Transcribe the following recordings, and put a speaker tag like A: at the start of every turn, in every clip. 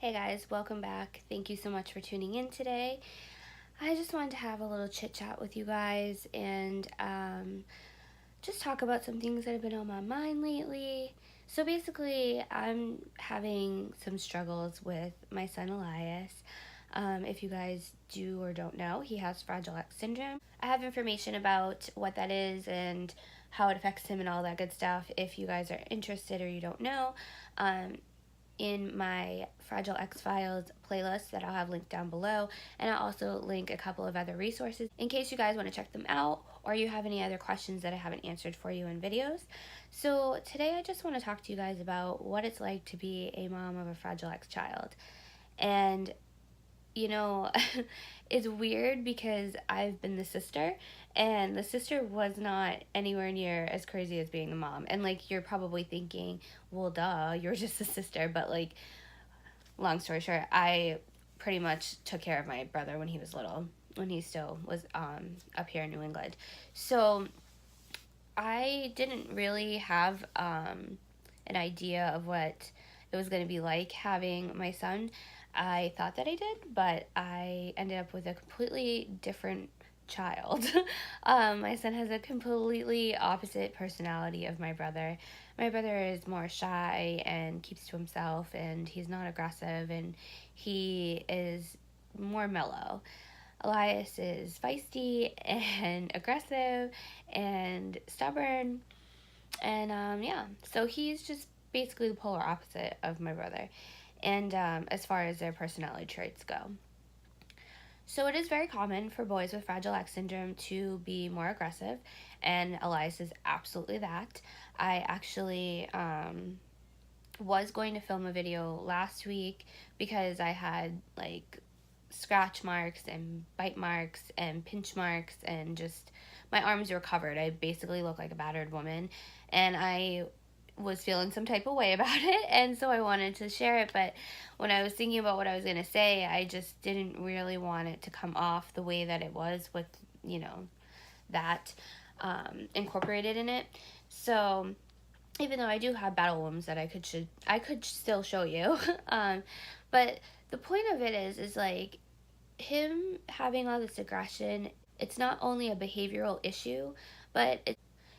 A: Hey guys, welcome back. Thank you so much for tuning in today. I just wanted to have a little chit chat with you guys and just talk about some things that have been on my mind lately. So basically, I'm having some struggles with my son Elias. If you guys do or don't know, he has Fragile X syndrome. I have information about what that is and how it affects him and all that good stuff if you guys are interested or you don't know. In my Fragile X Files playlist that I'll have linked down below, and I'll also link a couple of other resources in case you guys want to check them out or you have any other questions that I haven't answered for you in videos. So today I just want to talk to you guys about what it's like to be a mom of a Fragile X child. And you know, it's weird because I've been the sister, and the sister was not anywhere near as crazy as being the mom. And like, you're probably thinking, well, duh, you're just a sister. But like, long story short, I pretty much took care of my brother when he was little, when he still was up here in New England. So I didn't really have an idea of what it was going to be like having my son. I thought that I did, but I ended up with a completely different child. My son has a completely opposite personality of my brother. My brother is more shy and keeps to himself, and he's not aggressive, and he is more mellow. Elias is feisty and aggressive and stubborn, and yeah, so he's just basically the polar opposite of my brother, and as far as their personality traits go. So it is very common for boys with Fragile X syndrome to be more aggressive, and Elias is absolutely that. I actually was going to film a video last week because I had like scratch marks and bite marks and pinch marks, and just my arms were covered. I basically looked like a battered woman, and I was feeling some type of way about it, and so I wanted to share it. But when I was thinking about what I was going to say, I just didn't really want it to come off the way that it was with, that incorporated in it. So even though I do have battle wounds that I could still show you, but the point of it is like, him having all this aggression, it's not only a behavioral issue, but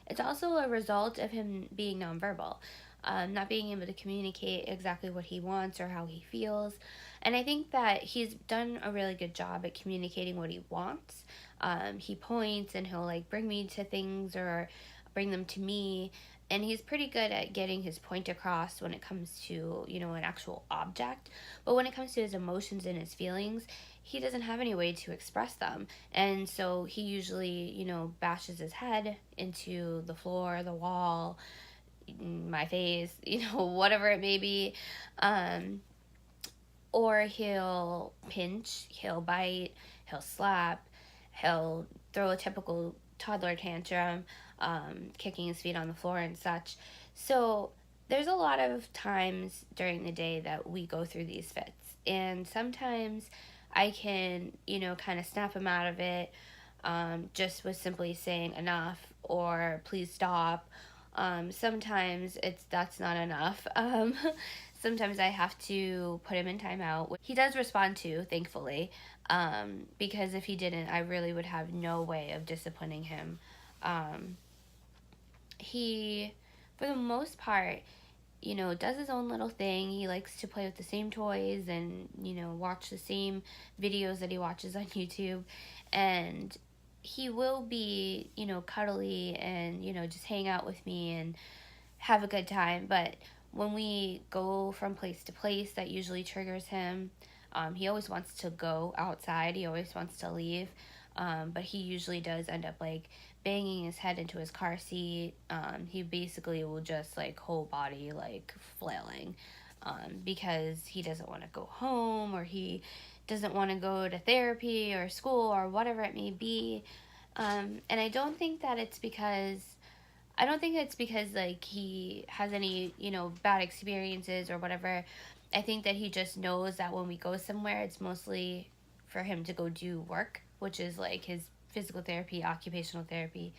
A: it's also a result of him being nonverbal, not being able to communicate exactly what he wants or how he feels. And I think that he's done a really good job at communicating what he wants. He points and he'll like bring me to things or bring them to me. And he's pretty good at getting his point across when it comes to, an actual object. But when it comes to his emotions and his feelings, he doesn't have any way to express them. And so he usually, bashes his head into the floor, the wall, my face, whatever it may be. Or he'll pinch, he'll bite, he'll slap, he'll throw a typical toddler tantrum, kicking his feet on the floor and such. So there's a lot of times during the day that we go through these fits. And sometimes I can, kind of snap him out of it, just with simply saying enough or please stop. Sometimes that's not enough. Sometimes I have to put him in timeout, which he does respond to, thankfully, because if he didn't, I really would have no way of disciplining him. He, for the most part, does his own little thing. He likes to play with the same toys and, watch the same videos that he watches on YouTube. And he will be, cuddly and, just hang out with me and have a good time. But when we go from place to place, that usually triggers him. He always wants to go outside. He always wants to leave. But he usually does end up like banging his head into his car seat. He basically will just like whole body like flailing, because he doesn't want to go home, or he doesn't want to go to therapy or school or whatever it may be. And I don't think it's because like he has any, bad experiences or whatever. I think that he just knows that when we go somewhere, it's mostly for him to go do work, which is like his physical therapy, occupational therapy,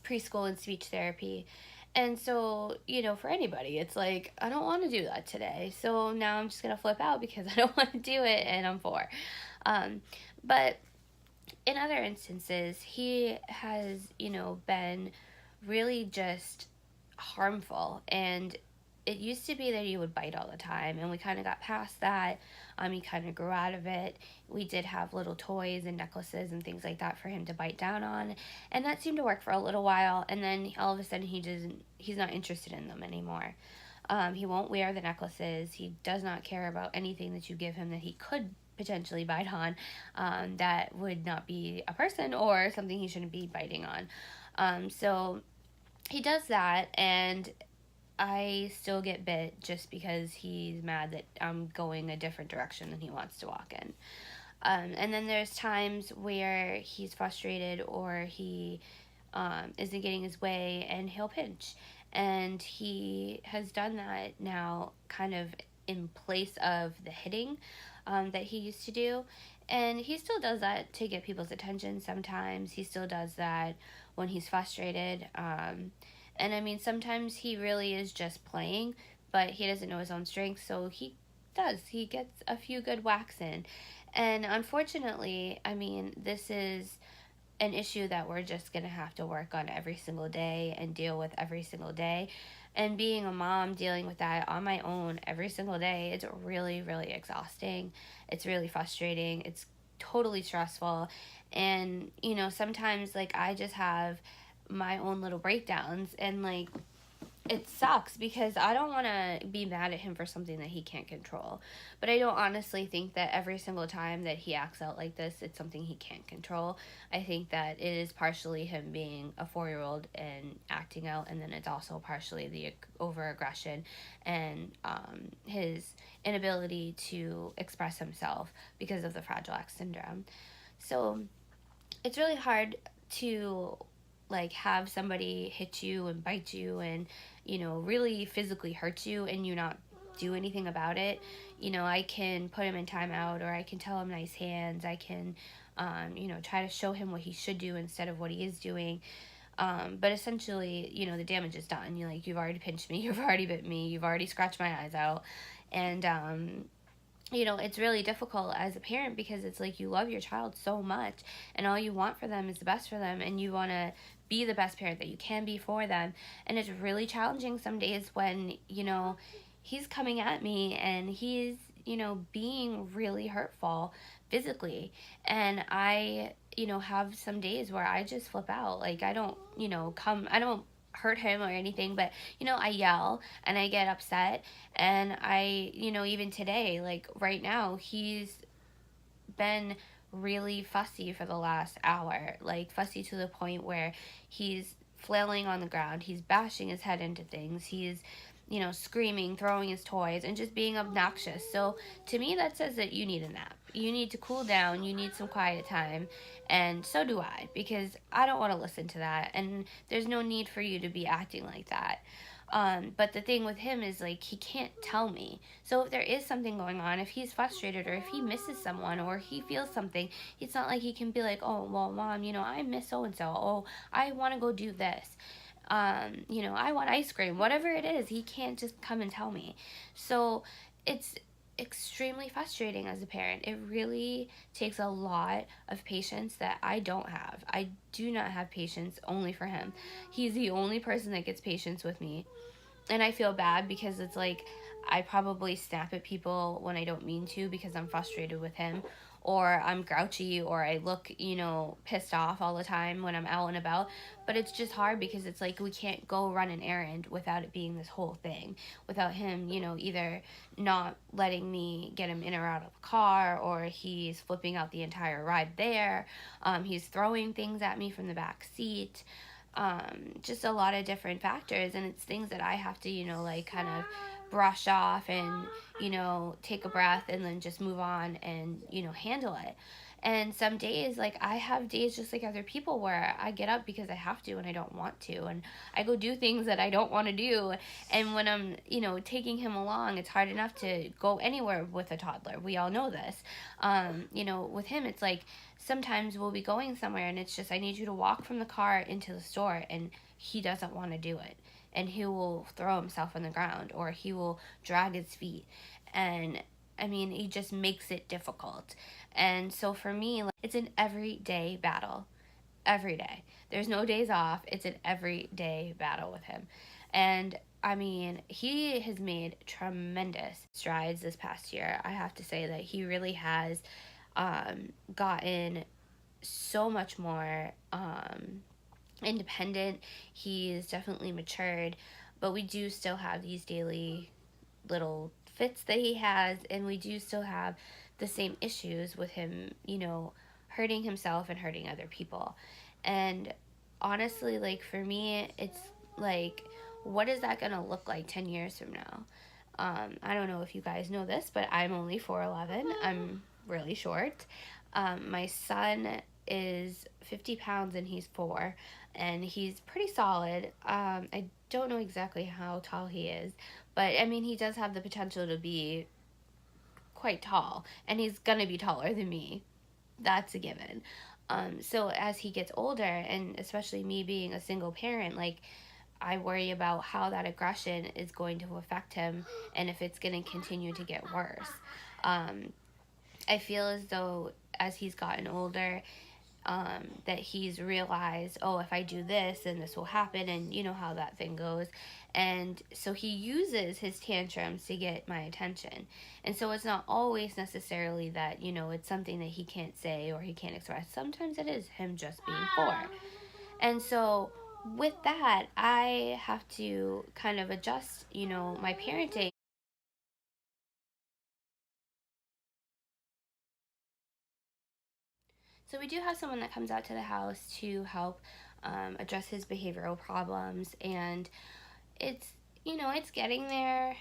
A: preschool and speech therapy. And so, for anybody, it's like, I don't want to do that today. So now I'm just going to flip out because I don't want to do it and I'm 4. Um, but in other instances, he has, been really just harmful. And it used to be that he would bite all the time, and we kind of got past that. He kind of grew out of it. We did have little toys and necklaces and things like that for him to bite down on, and that seemed to work for a little while. And then all of a sudden, he's not interested in them anymore. He won't wear the necklaces. He does not care about anything that you give him that he could potentially bite on, that would not be a person or something he shouldn't be biting on. So he does that, and I still get bit just because he's mad that I'm going a different direction than he wants to walk in. And then there's times where he's frustrated or he isn't getting his way and he'll pinch. And he has done that now kind of in place of the hitting that he used to do. And he still does that to get people's attention sometimes. He still does that when he's frustrated. And I mean, sometimes he really is just playing, but he doesn't know his own strengths, so he does. He gets a few good whacks in. And unfortunately, I mean, this is an issue that we're just going to have to work on every single day and deal with every single day. And being a mom, dealing with that on my own every single day, it's really, really exhausting. It's really frustrating. It's totally stressful. And, sometimes, like, I just have my own little breakdowns, and, like, it sucks because I don't want to be mad at him for something that he can't control. But I don't honestly think that every single time that he acts out like this, it's something he can't control. I think that it is partially him being a 4-year-old and acting out, and then it's also partially the over-aggression and his inability to express himself because of the Fragile X syndrome. So it's really hard to, like, have somebody hit you and bite you and, really physically hurt you and you not do anything about it. I can put him in timeout, or I can tell him nice hands. I can, try to show him what he should do instead of what he is doing. But essentially, the damage is done. You've already pinched me, you've already bit me, you've already scratched my eyes out. And, it's really difficult as a parent because it's like you love your child so much and all you want for them is the best for them, and you want to be the best parent that you can be for them. And it's really challenging some days when, he's coming at me and he's, being really hurtful physically. And I, have some days where I just flip out. Like, I don't, I don't hurt him or anything, but I yell and I get upset. And I, even today, like right now, he's been really fussy for the last hour, like fussy to the point where he's flailing on the ground, he's bashing his head into things, he's screaming, throwing his toys, and just being obnoxious. So to me, that says that you need a nap. You need to cool down. You need some quiet time. And so do I, because I don't want to listen to that. And there's no need for you to be acting like that. But the thing with him is, like, he can't tell me. So if there is something going on, if he's frustrated or if he misses someone or he feels something, it's not like he can be like, oh, well, Mom, I miss so-and-so. Oh, I want to go do this. I want ice cream, whatever it is, he can't just come and tell me. So it's extremely frustrating as a parent. It really takes a lot of patience that I don't have. I do not have patience only for him. He's the only person that gets patience with me. And I feel bad because it's like I probably snap at people when I don't mean to because I'm frustrated with him, or I'm grouchy, or I look, pissed off all the time when I'm out and about. But it's just hard because it's like we can't go run an errand without it being this whole thing, without him, either not letting me get him in or out of the car, or he's flipping out the entire ride there. He's throwing things at me from the back seat. Just a lot of different factors, and it's things that I have to, like, kind of brush off and, take a breath and then just move on and, handle it. And some days, like, I have days just like other people where I get up because I have to and I don't want to, and I go do things that I don't want to do. And when I'm, taking him along, it's hard enough to go anywhere with a toddler. We all know this. With him, it's like sometimes we'll be going somewhere and it's just, I need you to walk from the car into the store, and he doesn't want to do it. and he will throw himself on the ground, or he will drag his feet. And I mean, he just makes it difficult. And so for me, like, it's an everyday battle. Every day. There's no days off. It's an everyday battle with him. And I mean, he has made tremendous strides this past year. I have to say that he really has gotten so much more independent. He's definitely matured, but we do still have these daily little fits that he has, and we do still have the same issues with him, hurting himself and hurting other people. And honestly, like, for me, it's like, what is that gonna look like 10 years from now? I don't know if you guys know this, but I'm only 4'11. I'm really short. My son is 50 pounds and he's 4, and he's pretty solid. I don't know exactly how tall he is, but I mean, he does have the potential to be quite tall, and he's gonna be taller than me. That's a given. So as he gets older, and especially me being a single parent, like, I worry about how that aggression is going to affect him and if it's going to continue to get worse. Um, I feel as though as he's gotten older, that he's realized, oh, if I do this, then this will happen, and you know how that thing goes. And so he uses his tantrums to get my attention. And so it's not always necessarily that, it's something that he can't say or he can't express. Sometimes it is him just being 4. And so with that, I have to kind of adjust, my parenting. So we do have someone that comes out to the house to help address his behavioral problems, and it's it's getting there,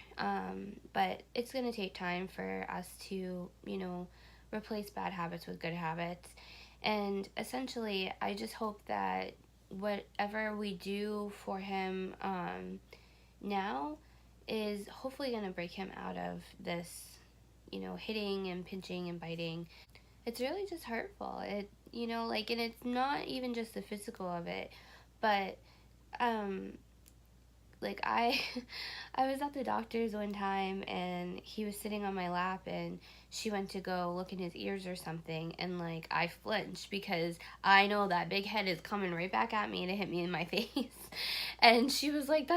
A: but it's going to take time for us to replace bad habits with good habits. And essentially, I just hope that whatever we do for him now is hopefully going to break him out of this hitting and pinching and biting. It's really just hurtful. Like, and it's not even just the physical of it, but um like, I was at the doctor's one time, and he was sitting on my lap, and she went to go look in his ears or something, and like, I flinched because I know that big head is coming right back at me to hit me in my face. And she was like,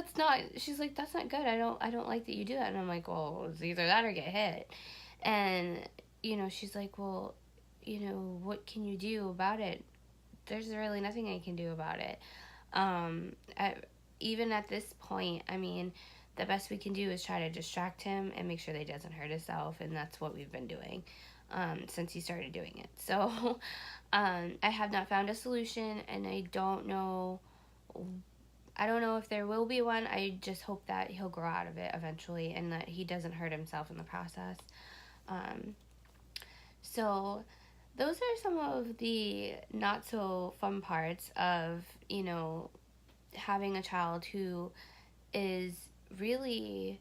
A: she's like, that's not good. I don't like that you do that. And I'm like, well, it's either that or get hit. And she's like, well, what can you do about it? There's really nothing I can do about it. I, Even at this point, I mean, the best we can do is try to distract him and make sure that he doesn't hurt himself, and that's what we've been doing since he started doing it. So I have not found a solution, and I don't know. I don't know if there will be one. I just hope that he'll grow out of it eventually, and that he doesn't hurt himself in the process. Um, so those are some of the not so fun parts of having a child who is really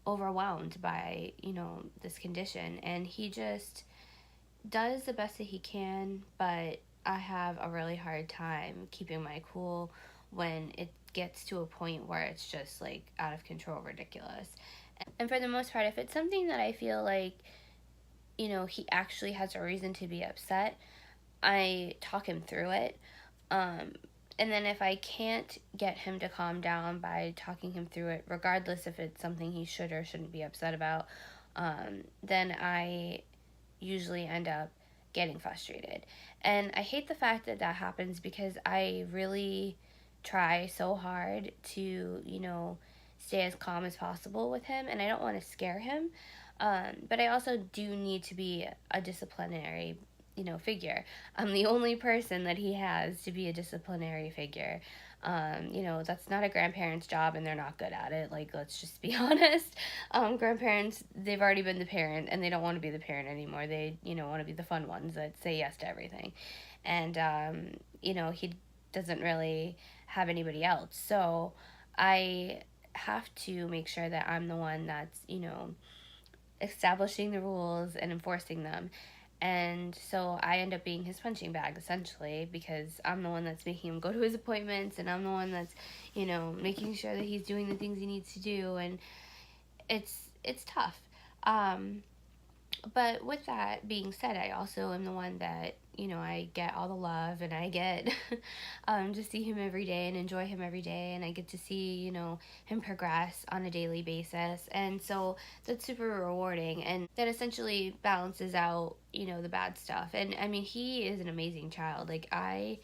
A: overwhelmed by this condition, and he just does the best that he can, but I have a really hard time keeping my cool when it gets to a point where it's just like out of control, ridiculous. And for the most part, if it's something that I feel like he actually has a reason to be upset, I talk him through it. And then if I can't get him to calm down by talking him through it, regardless if it's something he should or shouldn't be upset about, then I usually end up getting frustrated. And I hate the fact that that happens, because I really try so hard to, stay as calm as possible with him, and I don't want to scare him. But I also do need to be a disciplinary figure. I'm the only person that he has to be a disciplinary figure. That's not a grandparent's job, and they're not good at it. Like, let's just be honest. Grandparents, they've already been the parent, and they don't want to be the parent anymore. They, want to be the fun ones that say yes to everything. And, he doesn't really have anybody else. So I have to make sure that I'm the one that's, establishing the rules and enforcing them. And so I end up being his punching bag essentially, because I'm the one that's making him go to his appointments, and I'm the one that's, making sure that he's doing the things he needs to do, and it's tough. Um, but with that being said, I also am the one that, I get all the love, and I get to see him every day and enjoy him every day, and I get to see, him progress on a daily basis. And so that's super rewarding, and that essentially balances out, the bad stuff. And I mean, he is an amazing child. Like, I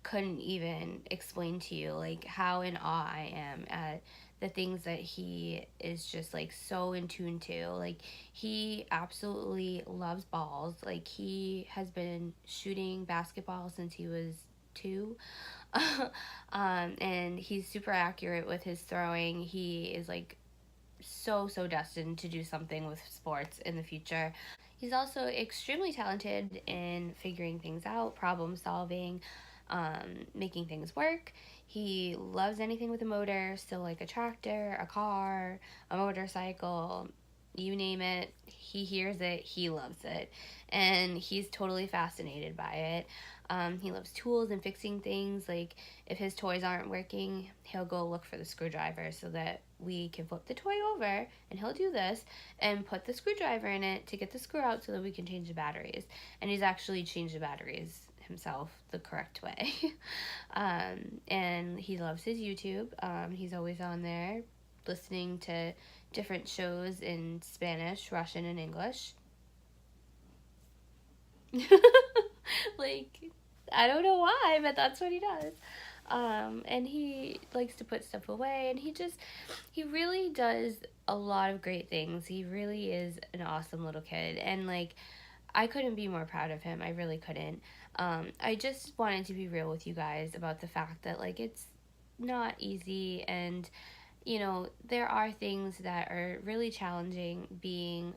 A: couldn't even explain to you like how in awe I am at the things that he is just like so in tune to. Like, he absolutely loves balls. Like, he has been shooting basketball since he was 2. And he's super accurate with his throwing. He is like so destined to do something with sports in the future. He's also extremely talented in figuring things out, problem solving, making things work. He loves anything with a motor, so like a tractor, a car, a motorcycle, you name it. He hears it, he loves it, and he's totally fascinated by it. He loves tools and fixing things. Like, if his toys aren't working, he'll go look for the screwdriver so that we can flip the toy over, and he'll do this and put the screwdriver in it to get the screw out so that we can change the batteries. And he's actually changed the batteries himself the correct way. And he loves his YouTube. He's always on there listening to different shows in Spanish, Russian, and English. Like, I don't know why, but that's what he does. And he likes to put stuff away, and he really does a lot of great things. He really is an awesome little kid, and like, I couldn't be more proud of him. I really couldn't. I just wanted to be real with you guys about the fact that like, it's not easy, and there are things that are really challenging being,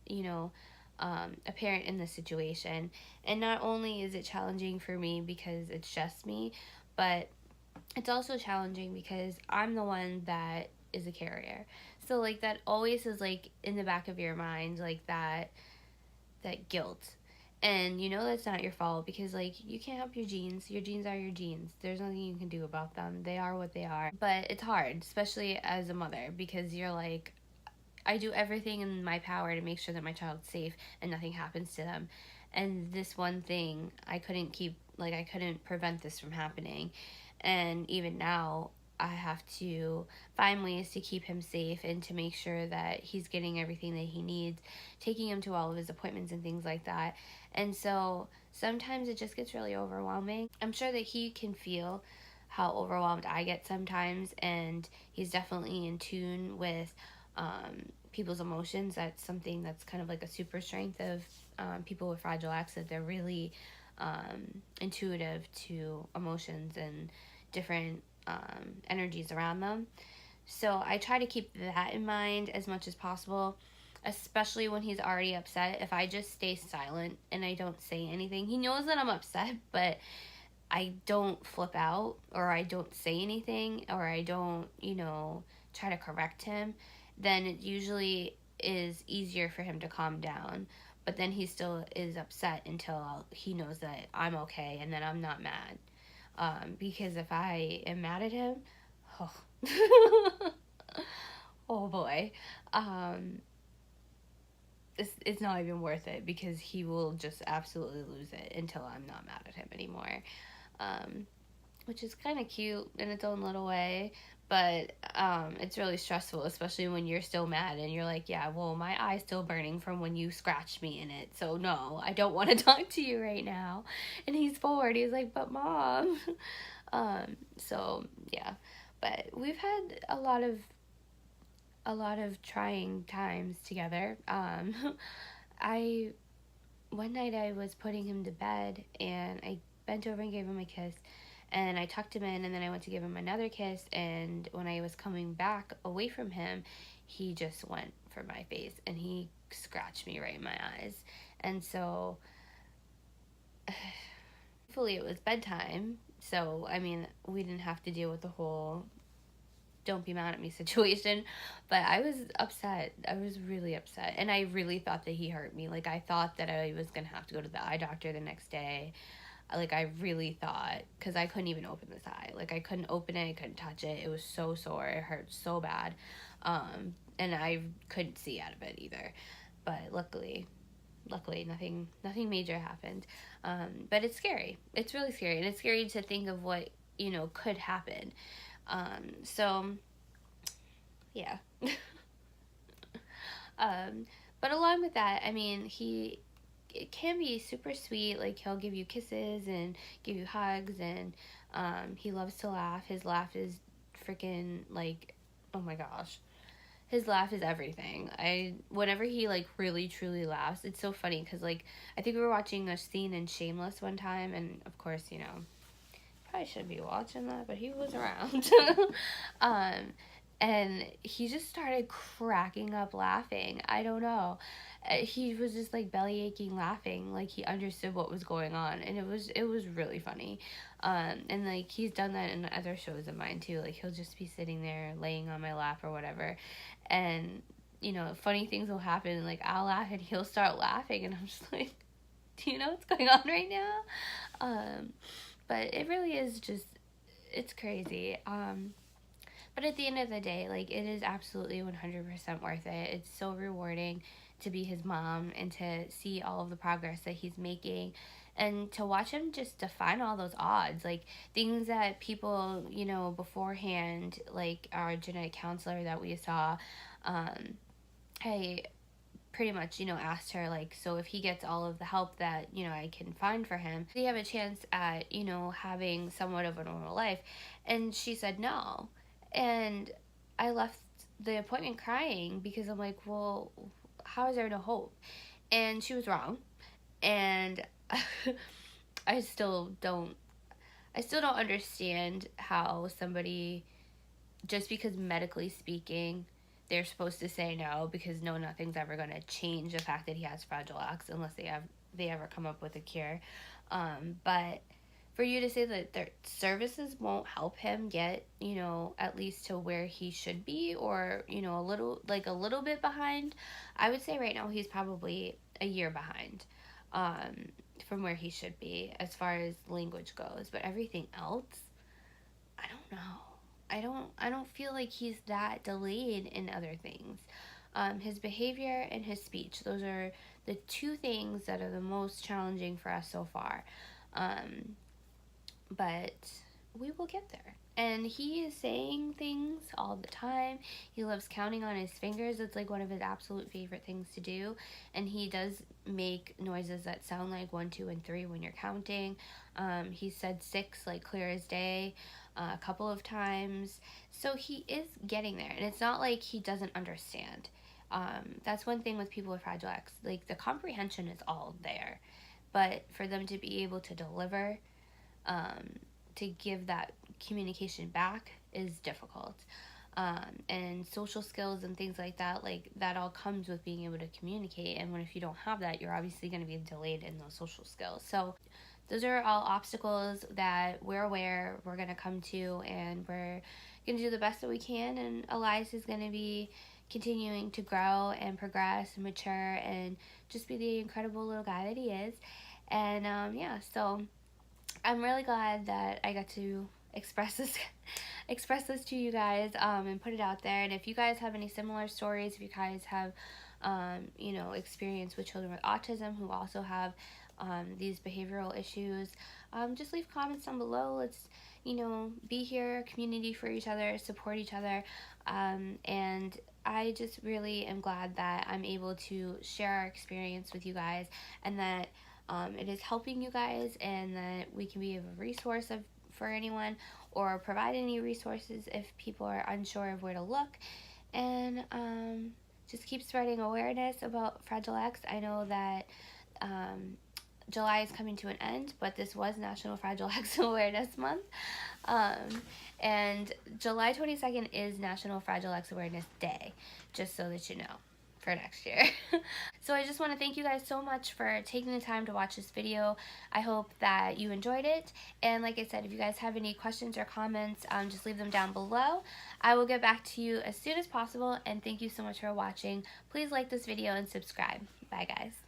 A: you know, a parent in this situation. And not only is it challenging for me because it's just me, but it's also challenging because I'm the one that is a carrier. So like, that always is like in the back of your mind, like that guilt. And that's not your fault, because like, you can't help your genes. Your genes are your genes. There's nothing you can do about them. They are what they are. But it's hard, especially as a mother, because you're like, I do everything in my power to make sure that my child's safe and nothing happens to them. And this one thing, I couldn't prevent this from happening. And even now, I have to find ways to keep him safe and to make sure that he's getting everything that he needs, taking him to all of his appointments and things like that. And so sometimes it just gets really overwhelming. I'm sure that he can feel how overwhelmed I get sometimes, and he's definitely in tune with people's emotions. That's something that's kind of like a super strength of people with Fragile X, that they're really intuitive to emotions and different energies around them. So I try to keep that in mind as much as possible, especially when he's already upset. If I just stay silent and I don't say anything, he knows that I'm upset, but I don't flip out, or I don't say anything, or I don't, try to correct him, then it usually is easier for him to calm down. But then he still is upset until he knows that I'm okay and that I'm not mad. Because if I am mad at him, oh, oh boy, it's not even worth it, because he will just absolutely lose it until I'm not mad at him anymore. Um, which is kind of cute in its own little way, but it's really stressful, especially when you're still mad and you're like, yeah, well, my eye's still burning from when you scratched me in it, so no, I don't want to talk to you right now. And he's bored. He's like, but mom. So yeah, but we've had a lot of trying times together. I One night I was putting him to bed, and I bent over and gave him a kiss, and I tucked him in, and then I went to give him another kiss, and when I was coming back away from him, he just went for my face, and he scratched me right in my eyes. And so thankfully it was bedtime, so I mean, we didn't have to deal with the whole don't be mad at me situation. But I was upset. I was really upset. And I really thought that he hurt me. Like, I thought that I was going to have to go to the eye doctor the next day. Like, I really thought, because I couldn't even open this eye. Like, I couldn't open it, I couldn't touch it. It was so sore. It hurt so bad. And I couldn't see out of it either. But luckily nothing major happened. But it's scary. It's really scary. And it's scary to think of what, could happen. So, yeah. But along with that, I mean, it can be super sweet. Like, he'll give you kisses and give you hugs, and he loves to laugh. His laugh is freaking, like, oh my gosh. His laugh is everything. Whenever he, like, really truly laughs, it's so funny, because, like, I think we were watching a scene in Shameless one time, and of course, probably shouldn't be watching that, but he was around. And he just started cracking up laughing. I don't know. He was just, like, belly aching laughing, like he understood what was going on, and it was really funny. And, like, he's done that in other shows of mine too. Like, he'll just be sitting there laying on my lap or whatever, and funny things will happen, and, like, I'll laugh and he'll start laughing, and I'm just like, do you know what's going on right now? But it really is just, it's crazy. But at the end of the day, like, it is absolutely 100% worth it. It's so rewarding to be his mom and to see all of the progress that he's making, and to watch him just define all those odds, like things that people, beforehand, like our genetic counselor that we saw, I pretty much, asked her, like, so if he gets all of the help that, I can find for him, do you have a chance at, having somewhat of a normal life? And she said no. And I left the appointment crying, because I'm like, well, how is there no hope? And she was wrong. And I still don't understand how somebody, just because medically speaking, they're supposed to say no, because nothing's ever going to change the fact that he has Fragile X unless they ever come up with a cure. But for you to say that their services won't help him get, at least to where he should be, or, a little bit behind, I would say right now he's probably a year behind, from where he should be as far as language goes. But everything else, I don't know. I don't feel like he's that delayed in other things. His behavior and his speech, those are the two things that are the most challenging for us so far. But we will get there. And he is saying things all the time. He loves counting on his fingers. It's like one of his absolute favorite things to do. And he does make noises that sound like 1, 2, and 3 when you're counting. He said 6 like clear as day a couple of times. So he is getting there. And it's not like he doesn't understand. That's one thing with people with Fragile X. Like, the comprehension is all there. But for them to be able to deliver, to give that communication back, is difficult. And social skills and things like that all comes with being able to communicate. And if you don't have that, you're obviously going to be delayed in those social skills. So those are all obstacles that we're aware we're going to come to, and we're going to do the best that we can. And Elias is going to be continuing to grow and progress and mature and just be the incredible little guy that he is. And so I'm really glad that I got to express this to you guys, and put it out there. And if you guys have any similar stories, if you guys have experience with children with autism who also have these behavioral issues, just leave comments down below. Let's be here, community for each other, support each other. And I just really am glad that I'm able to share our experience with you guys, and that it is helping you guys, and that we can be a resource for anyone, or provide any resources if people are unsure of where to look. And just keep spreading awareness about Fragile X. I know that July is coming to an end, but this was National Fragile X Awareness Month. And July 22nd is National Fragile X Awareness Day, just so that you know. for next year. So I just want to thank you guys so much for taking the time to watch this video. I hope that you enjoyed it, and like I said, if you guys have any questions or comments, just leave them down below. I will get back to you as soon as possible, and thank you so much for watching. Please like this video and subscribe. Bye guys.